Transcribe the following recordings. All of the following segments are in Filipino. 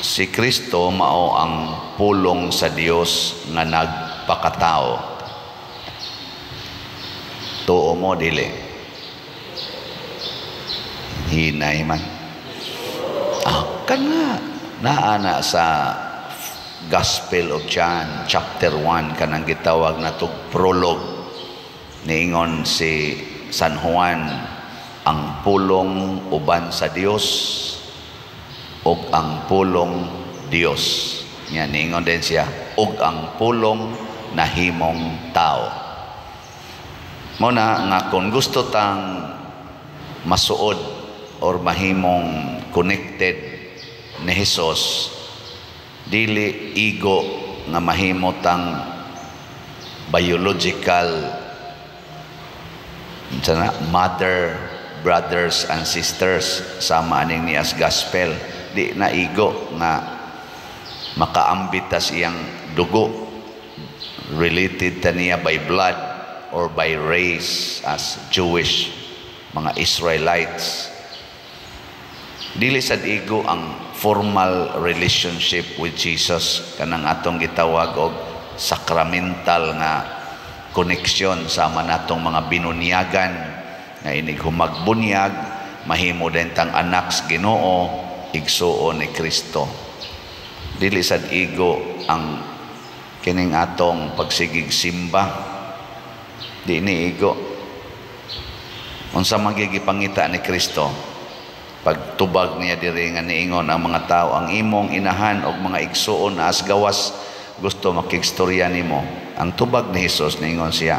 si Kristo mao ang pulong sa Dios nga nagpakatao. Tuo mo dili? Hinay man. Kana naana sa Gospel of John chapter 1 kanang gitawag na tug prologue, niingon si San Juan, ang pulong uban sa Dios ug ang pulong Dios. Nya niingon din siya, ug ang pulong nahimong tao. Muna nga kung gusto tang masuod or mahimong connected ni Hesus, dili igo nga mahimo tang biological mother, brothers and sisters sama aning ni as gospel. Di na igo nga makaambita siyang dugo related ta niya by blood or by race as Jewish mga Israelites. Dili sad igo ang formal relationship with Jesus, kanang atong gitawag og sacramental nga koneksyon sama natong mga binunyagan nga inig humagbunyag mahimo din tang anak sa Ginoo, igsuon ni Kristo. Dili sad igo ang kining atong pagsigig simba, di ni igo unsa magigipangita ni Kristo pagtubag niya diri nga niingon ang mga tao, ang imong inahan og mga igsuon na as gawas gusto makigstorya nimo. Ang tubag ni Hesus niingon siya,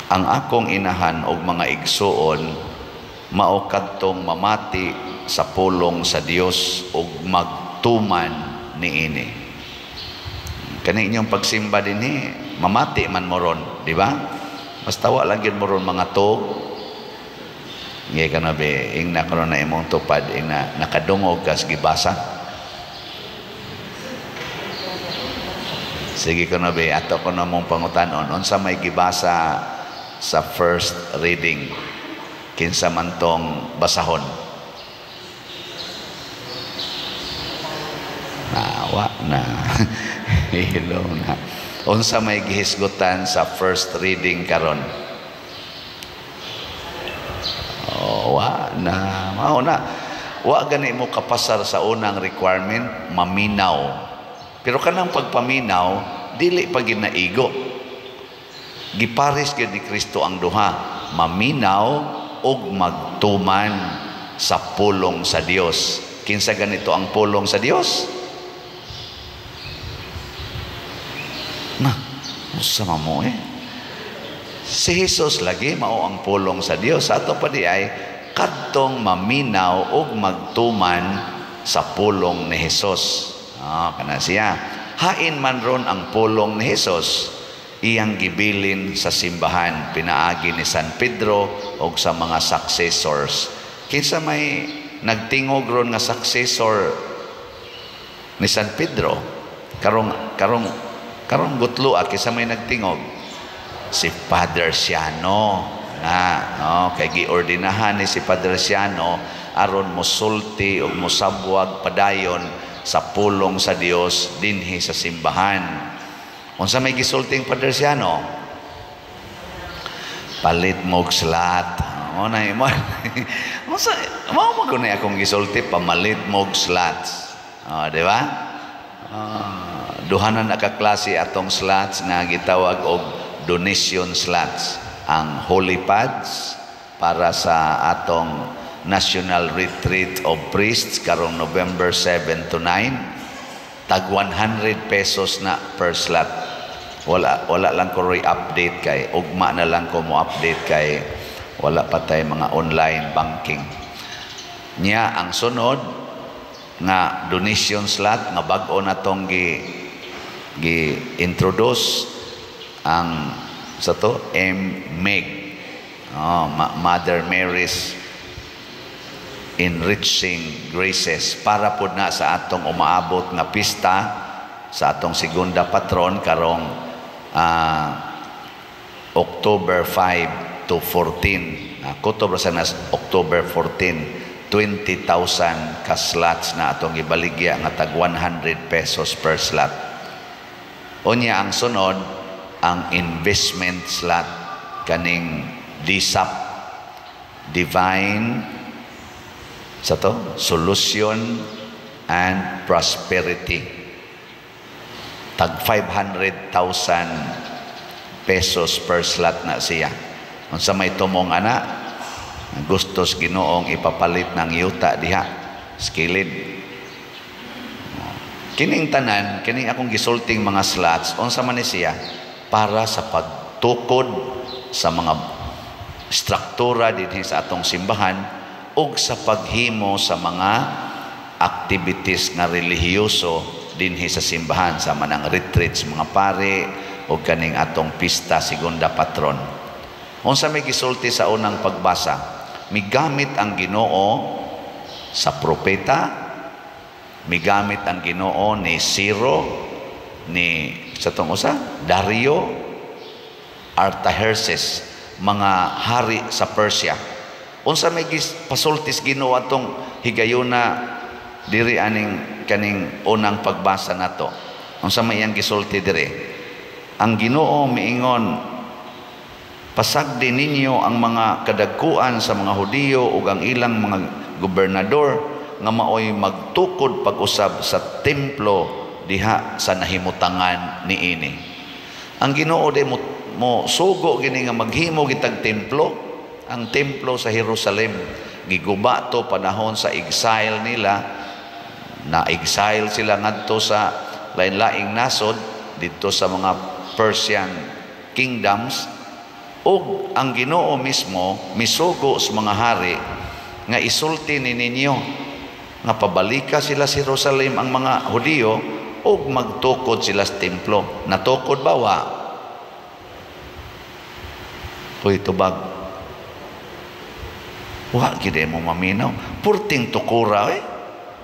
ang akong inahan og mga igsuon mao kadtong mamati sa pulong sa Dios ug magtuman niini. Kani inyong pagsimba dinhi mamati man moron, di ba? Basta wa lang gyud moron mga tug. Ngay ka na be, ing nakaroon na imong tupad, ing na nakadungog kas gibasa. Sige ko na be, ato ko na mong pangutanon, unsa may gibasa sa first reading, kinsa man tong basahon. Nawa na, hilo na. Unsa may gihisgutan sa first reading karon? Wa na, mao na. Wa gani mo kapasar sa unang requirement, maminaw. Pero kanang pagpaminaw, dili pa ginaigo. Gipares gyud ni Kristo ang duha, maminaw ug magtuman sa pulong sa Dios. Kinsa ganito ang pulong sa Dios? Na, usa mo si Jesus lagi mao ang pulong sa Dios. Sa ato pa di ay kadtong maminaw ug magtuman sa pulong ni Jesus. Kana siya. Hain man ron ang pulong ni Jesus, iyang gibilin sa simbahan, pinaagi ni San Pedro ug sa mga successors. Kinsa may nagtingog ron nga successor ni San Pedro? Karong gutlo kinsa may nagtingog? Si Father Siano na kay giordinahan ni si Padre Siano aron mosulti o mosabwag padayon sa pulong sa Dios dinhi sa simbahan. Unsa may gisulting Padre Siano? Palit mog slat. Na mo. Unsa mao mo kunay akong gisulti pamalit mog slats. Di ba? Duhanan na ka klase atong slats nga gitawag og donation slots, ang holy pads para sa atong National Retreat of Priests karong November 7 to 9, tag 100 pesos na per slot. Wala lang ko update kay ugma na lang ko mo update kay wala pa tay mga online banking niya. Ang sunod nga donation slot nga bag-o na tong gi-introduce ang sa to MEG, Mother Mary's Enriching Graces, para po na sa atong umaabot nga pista sa atong segunda patron karong October 5 to 14. October 14 to 20,000 ka slots na atong ibaligya nga tag 100 pesos per slot. Unya ang sunod, ang investment slot kaning DSAP, Divine Solution and Prosperity. Tag 500,000 pesos per slot na siya. Kung sa may tumong ana, gustos Ginoong ipapalit ng yuta diha, skilid. Kining tanan, kining akong gisulting mga slots, unsa man ni siya, para sa pagtukod sa mga struktura dinhi sa atong simbahan ug sa paghimo sa mga activities nga relihiyoso dinhi sa simbahan, sa manang retreats mga pare ug kaning atong pista segunda patron. Unsa may gisulti sa unang pagbasa, migamit ang Ginoo sa propeta, migamit ang Ginoo ni Ciro, ni sa tong usa Dario, Artaxerxes, mga hari sa Persia. Unsa may pasultis Ginoo atong higayuna diri aning kaning unang pagbasa nato. Unsa may iyang gisulti diri? Ang Ginoo miingon, pasagdi ninyo ang mga kadagkuan sa mga Hudiyo ug ang ilang mga gobernador nga maoy magtukod pag-usab sa templo diha sa nahimutangan niini. Ang Ginoo di mo sugo gini nga maghimo gitag templo. Ang templo sa Jerusalem giguba to panahon sa exile nila, na exile sila ngadto sa lain-laing nasod dito sa mga Persian kingdoms. O ang Ginoo mismo misugo sa mga hari nga isulti ni ninyo nga pabalika sila sa Jerusalem ang mga Hudiyo o magtukod sila sa templo. Natukod ba? Uy, tubag. Wa gid mo maminaw. Purting tukura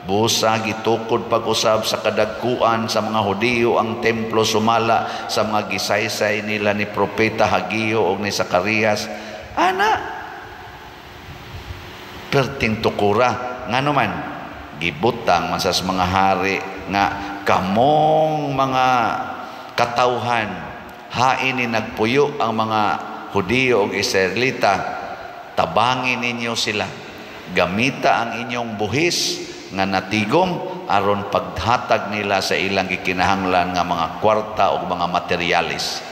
busa gitukod pag-usab sa kadagkuan sa mga Hudiyo ang templo, sumala sa mga gisaysay nila ni propeta Hageo o ni Zacarias. Ana, perting tukura nga naman gibutang man sa mga hari nga kamong mga katawhan hain ni nagpuyo ang mga Hudiyo o Israelita, tabangin ninyo sila, gamita ang inyong buhis nga natigom aron paghatag nila sa ilang gikinahanglan nga mga kwarta o mga materialis.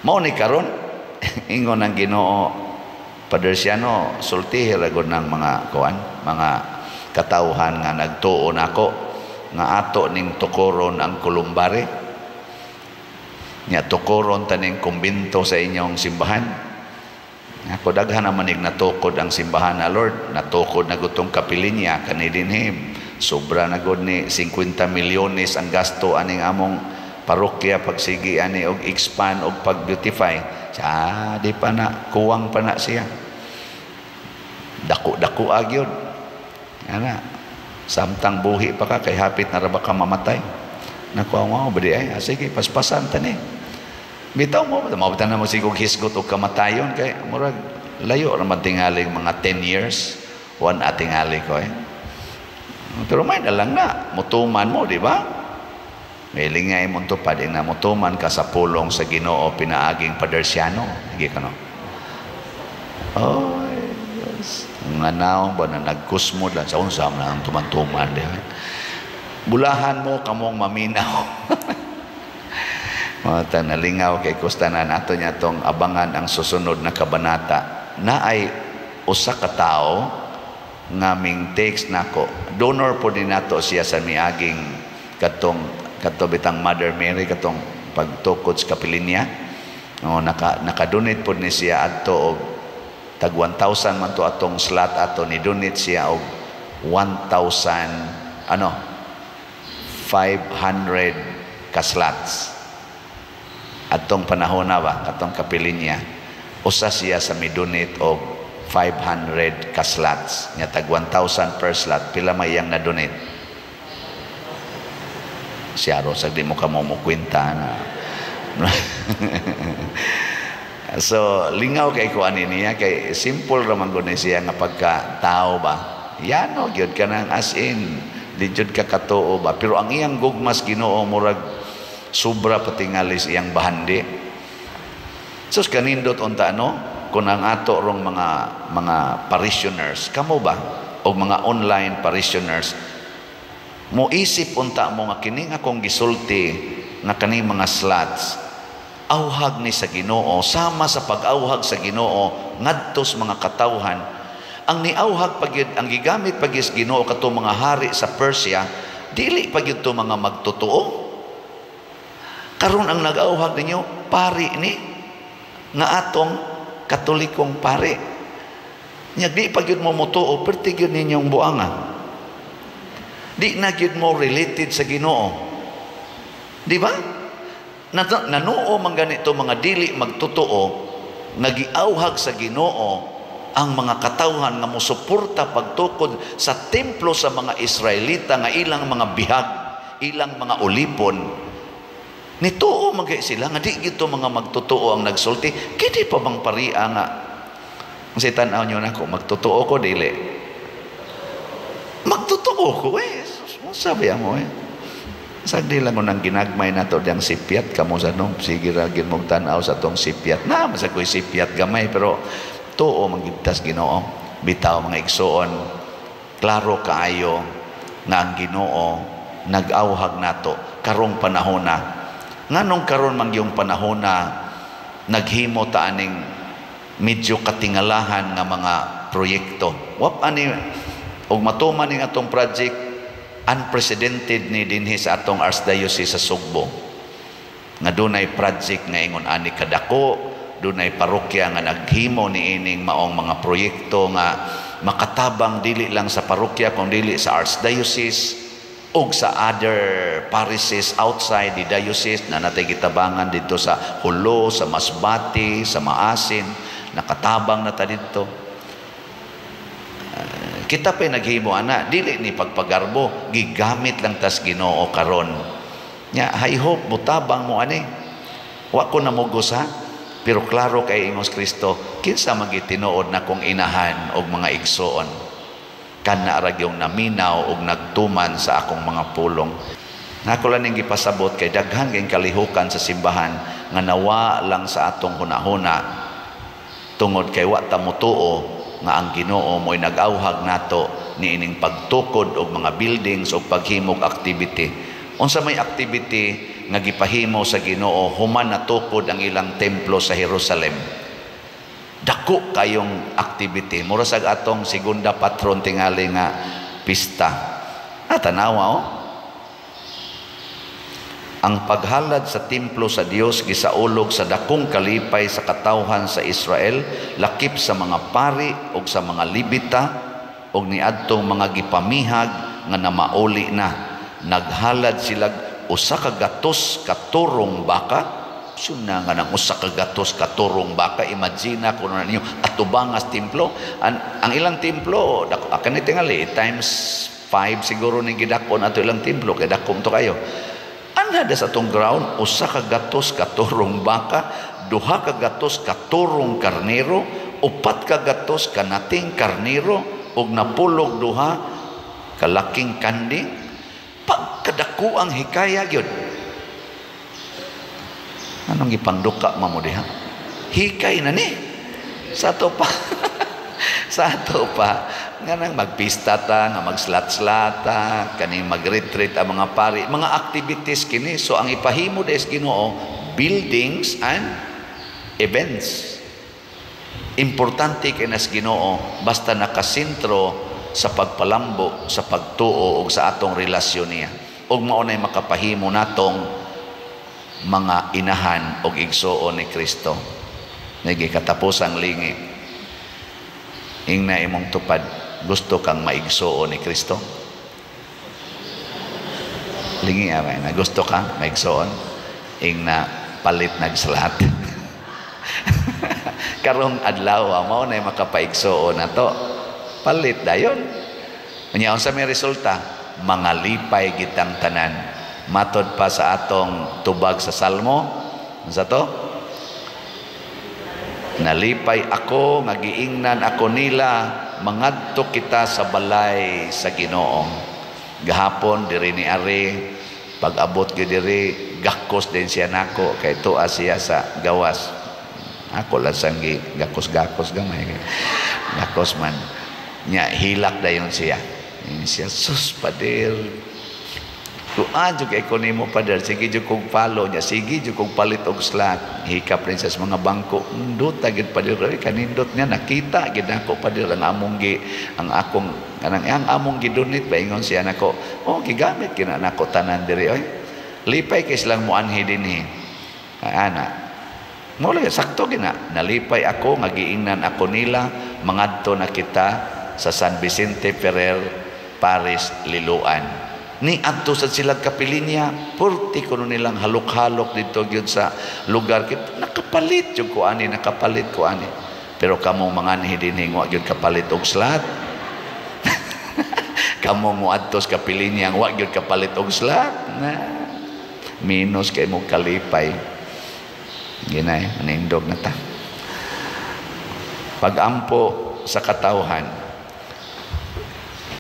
Mao ni karon ingon ang Ginoo, Padre Siano, sulti ragod ng mga kuan, mga katawhan nga nagtuo nako nga ato ning tukoron ang kulumbare. Nya tukoron taning kumbinto sa inyong simbahan. Ako daghan naman natukod ang simbahan na Lord, natukod na gutong kapilinya kanidinhim, sobra na gud ni 50 milyones ang gasto aning among parokya pagsigi ani og expand og pag-beautify. Di pa na kuwang pa na siya. Dako agyod. Ana, samtang buhi pa ka kay hapit na ra ba ka mamatay. Nakuha mo ba di ay? Sige, paspasan tani. Bitaw mo, mabutan na mo sigong hisgot o kamatayon kay murag layo naman tingaling mga 10 years one atingali ko pero may dalang na mutuman mo, di ba? May lingay mo ito pa din na mutuman ka sa pulong sa Ginoo pinaaging Padre Siano. Higi ka no? Oh, yes. Nga naong ba na nagkusmod lang sa unsam na ang tuman-tuman. Bulahan mo kamong maminaw. Mata nalingaw kay kustanan ato niya tong abangan ang susunod na kabanata na ay usa ka tawo nga ming text nako donor po din nato siya sa miaging katong bitang Mother Mary katong pagtukod sa kapilinya. Naka-donate po ni siya adto og tag 1,000 man to atong slot ato ni donate siya og 1,000 500 ka slots. Atong panahon na ba, atong kapilin niya, usa siya sa midunit o 500 ka slots. Nga tag 1,000 per slot, pila may iyang na-donate? Siya ro, sagdi mo ka mo kwenta na. So, lingaw kay kuan niya, kay simple raman ko siya nga pagka-tao ba, Yano gyud ka nang as in di jud ka katuo ba, pero ang iyang gugmas Ginoo murag sobra patingalis iyang bahandi. Sus kanindot unta kung ang ato rong mga parishioners kamo ba o mga online parishioners mo isip unta mo nga kining akong gisulti nga kaning mga slots awhag ni sa Ginoo, sama sa pag-awhag sa Ginoo ngadtos mga katawhan. Ang niawhag pagyud, ang gigamit pagyud Ginoo kato mga hari sa Persia, dili pagyud to mga magtotoo. Karon ang nag-awhag ninyo pari ni nga atong Katolikong pari. Nya di pagyud mo mutuo, perti gyud ninyong buanga. Di na gyud mo related sa Ginoo. Di ba? Nanuo man ganito mga dili magtotoo, nagiawhag sa Ginoo ang mga katawhan nga mosuporta pagtukod sa templo sa mga Israelita nga ilang mga bihag, ilang mga ulipon. Nituo magay sila nga di gito mga magtotoo ang nagsulti. Kidi pa bang paria nga si tanaw nyo na ko magtotoo ko dili. Magtotoo ko sabi mo sagdi lang ko nang ginagmay na to diyang sipyat kamo sa sige ragin mong tanaw sa tong sipyat na masa ko'y sipyat gamay pero tuo magigtas Ginoo. Bitaw mga igsoon, klaro kaayo nga ang Ginoo nag-awhag nato karong panahon na. Nganong karon man yung panahon na naghimo ta aning medyo katingalahan nga mga proyekto. Wap ani og matuman ning atong project unprecedented ni dinhi sa atong Archdiocese sa Sugbo. Nga dunay project nga ingon ani kadako, dunay parokya nga naghimo ni ining maong mga proyekto nga makatabang dili lang sa parokya kundi dili sa Archdiocese ug sa other parishes outside the diocese na natay gitabangan dito sa Hulo, sa Masbati, sa Maasin, nakatabang na ta dito. Kita pa'y naghimo ana, dili ni pagpagarbo, gigamit lang tas Ginoo karon. Nya, I hope mutabang mo ani. Wa ko namugos ha. Pero klaro kay Ingos Kristo, kinsa magitinuod na kong inahan og mga igsoon. Kana ra gyung naminaw og nagtuman sa akong mga pulong. Nako lang ning gipasabot kay daghan kay kalihukan sa simbahan nga nawa lang sa atong hunahuna tungod kay wa ta motuo nga ang Ginoo mo'y nag-awhag nato ni ining pagtukod og mga buildings o paghimog activity. Unsa may activity nga gipahimo sa Ginoo human natukod ang ilang templo sa Jerusalem. Dako kayong activity. Mura sa atong segunda patron tingali nga pista. Tanawa ang paghalad sa templo sa Dios gisaulog sa dakong kalipay sa katawhan sa Israel, lakip sa mga pari ug sa mga libita ug niadtong mga gipamihag nga namauli na. Naghalad sila usa ka gatos katurong baka. Suna nga nang usa ka gatos katurong baka. Imagine kung ano ninyo atubangas templo. Ang ilang templo akan tingali times 5 siguro ning gidakon ato ilang templo kay dakom to kayo. Anhada sa tong ground usa ka gatos katurong baka, duha ka gatos katurong karnero, upat ka gatos kanating karnero ug napulog duha kalaking kanding. Pagkadako ang hikaya gyud. Anong gipangduka mamo diha? Hikay na ni. Sa ato pa. Sa ato pa nga nang magpista ta, nga magslat-slata, kaning mag-retreat ang mga pari, mga activities kini. So ang ipahimo des Ginoo, buildings and events. Importante kay nas Ginoo basta nakasentro sa pagpalambo, sa pagtuo ug sa atong relasyon niya. Ug mao nay makapahimo natong mga inahan o igsoon ni Kristo. Nagi katapusang lingi. Ingna imong tupad, gusto kang maigsoon ni Kristo? Lingi amay na gusto kang maigsoon? Ingna palit nagsalat. Karong adlaw mao na makapaigsoon nato. Palit dayon. Unya unsa may resulta? Mga lipay gitang tanan. Matod pa sa atong tubag sa Salmo, sa to? Nalipay ako, nagiingnan ako nila, mangadto kita sa balay sa Ginoo. Gahapon diri ni Ari, pag-abot gyud diri, gakos din siya nako kay tuwa siya sa gawas. Ako lang sanggi gakos-gakos gamay. Gakos man. Nya hilak dayon siya. Siya sus pader. Tuan jud kay ko nimo pader, sige jud kog palo nya, sige jud kog palit og slot. Hikap rin sa mga bangko. Duta gid pader kanindot niya nakita gid ako pader ang among ang akong kanang ang among gidunit ba ingon siya nako. Oh gigamit kina nako tanan diri oy. Lipay kay silang muanhi dinhi. Ana. Mula sakto gina nalipay ako nga giingnan ako nila mangadto na kita sa San Vicente Ferrer, Paris, Liloan. Ni adto sa silang kapilinya, purti kuno nilang halok-halok dito gyud sa lugar kit nakapalit jud ko ani, nakapalit ko ani. Pero kamong manganhi dinhi wa gyud kapalit og slot. Kamong mo adto sa kapilinya wa gyud kapalit og slot. Minus kay mo kalipay. Ginay, anindog na ta. Pag-ampo sa katawhan,